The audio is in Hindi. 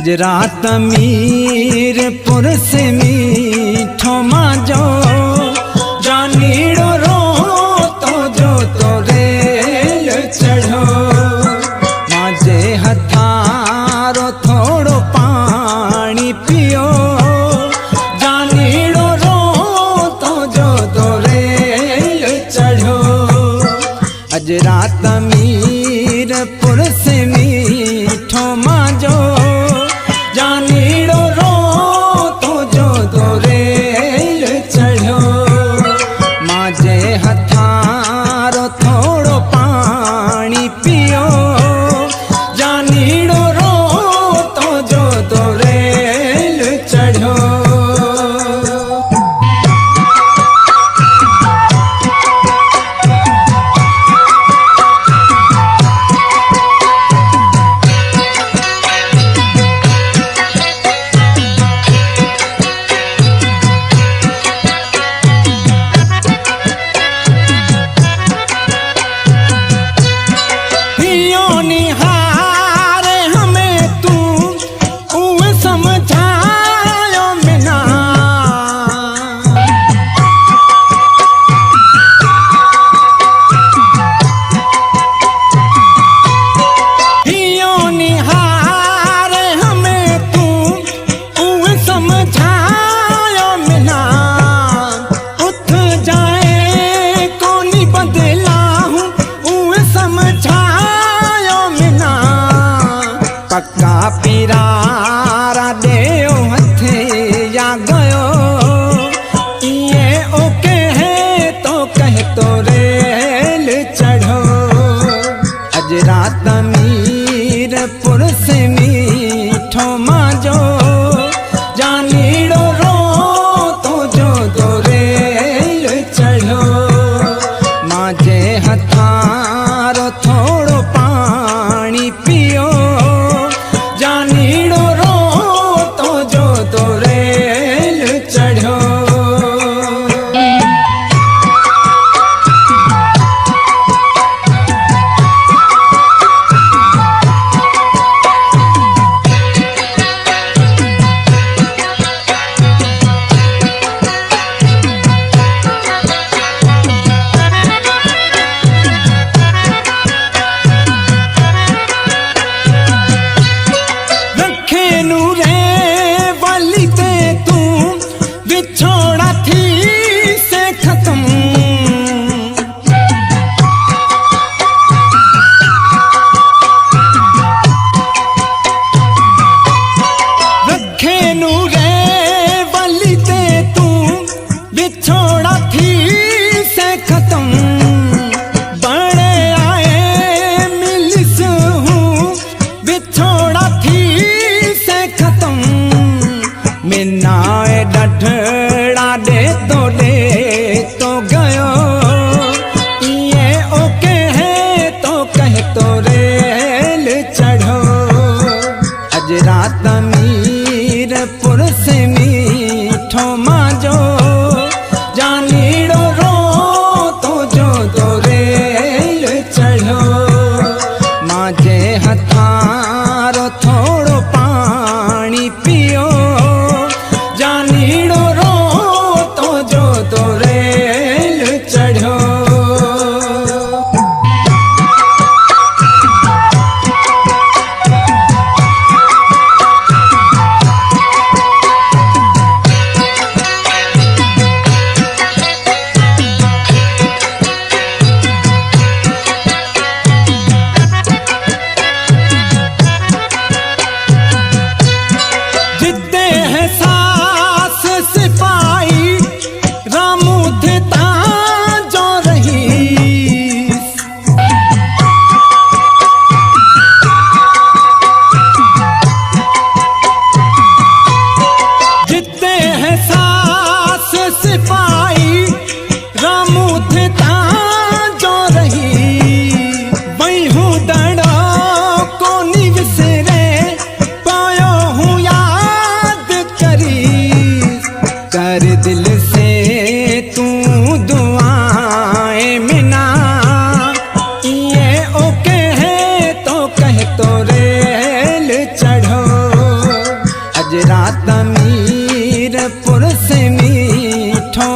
अजरात मीरपुर से मीठो माजो जानीड़ो रो तो रेल चढ़ो माजे हथारो थोड़ो पानी पियो जानीड़ो रो तो रेल चढ़ो अजरात मीरपुर से मीठो माजो जानीड़ो रो तो रेल चढ़ो माजे हथारो थोड़ो पानी पियो जानीड़ो रो तो रेल चढ़ो। पक्का पिरारा देओ हथे या गयो ये ओके है तो कह तो रेल चढ़ो अजरात मीरपुर से मीठो माजो जानीड़ो रो तो रेल चढ़ो माजे हथारो थोड़ो पानी पियो जानीड़ो रो तो रेल चढ़ो। छोड़ा थी से खत्म रखे नूरे वाली ते तू बिछोड़ा थी से खत्म बड़े आए मिलिस हूँ बिछोड़ा थी से खत्म मिनाए डठड़ा दे तो गयो ये ओके है तो कह तो रेल चढ़ो अजरात मीरपुर से मीठो माजो जानीड़ो रो तो रेल चढ़ो माजे हथारो थोड़ो पानी पियो जानीड़ो रो तो रेल चढ़ो। जिद्दे है सास सिपाही रामू देता जो रही जिद्दे है सास सिपाही रामू देता जो रही वही हूँ दड़ो को निवसरे पायो हूँ याद करी कर दिल से तू दुआएं मिना ये ओके है तो कह तो रेल चढ़ो ठो